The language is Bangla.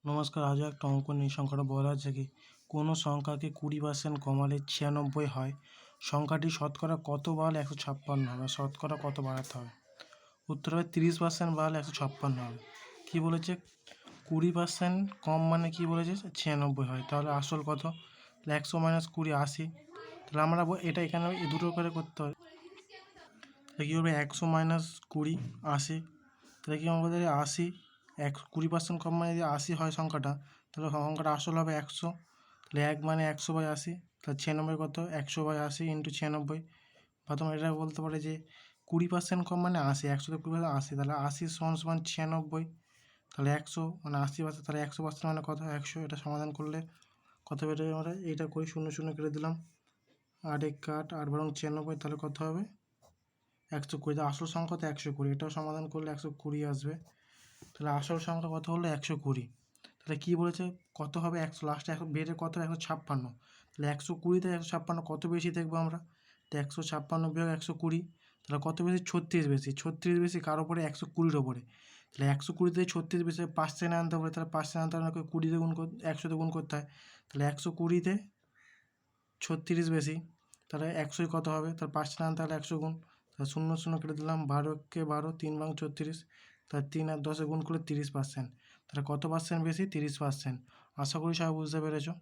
নমস্কার, আজও একটা অঙ্ক নিয়ে সংখ্যাটা বলা আছে কি কোনো সংখ্যাকে 20% কমালে 96 হয়, সংখ্যাটি শতকরা কত বাড়লে 156 হবে, শতকরা কত বাড়াতে হবে? উত্তর হবে 30% বাড়লে 156 হবে। কী বলেছে? 20% কম মানে কি বলেছে? 96 হয়। তাহলে আসল কত? 100 - 20 80। তাহলে আমরা এটা এখানে এই দুটো করে করতে হবে। তাহলে কী হবে? 100 - 20 80। তাহলে কি আমাদের 80 20% কম মানে যদি 80 হয় সংখ্যাটা, তাহলে সংখ্যাটা আসল হবে 100। তাহলে 1 মানে 100/80। তাহলে 96 কত? 100/80 ইন্টু 96। বা তোমরা এটা বলতে পারে যে 20% কম মানে 80, 100 তে 20 80, তাহলে 80 = 96। তাহলে 100 মানে 80%, তাহলে 100% মানে কত? 100। এটা সমাধান করলে কত বের হবে? আমরা এইটা করি, 0 0 কেটে দিলাম, 8 1 8, 8 × 96, তাহলে কত হবে? 120। আসল সংখ্যা তো 120, এটাও সমাধান করলে 120 আসবে। তাহলে আসল সংখ্যা কত হলো? 120। তাহলে কী বলেছে? কত হবে? 100 লাস্টে বেড়ে কত? 156। তাহলে 120 থেকে 156 কত বেশি দেখবো আমরা? তো 156 বিয়োগ 120, তাহলে কত বেশি? 36 বেশি। 36 বেশি কার ওপরে? 120-র ওপরে। তাহলে 120 থেকে 36 বেশি 5 আনতে হবে। তাহলে 5 আনতে হবে 20 দিয়ে গুণ 100 দিয়ে গুণ করতে হয়। তাহলে 120-তে 36 বেশি, তাহলে 100 কত হবে? তাহলে 5 আনতে হলে 100 গুণ। তাহলে 0 0 কেটে দিলাম, 12 কে 12, 3 × 36। তাহলে 3 আর 10 গুণ করলে 30%। তাহলে কত পার্সেন্ট বেশি? 30%। আশা করি সবাই বুঝতে পেরেছো।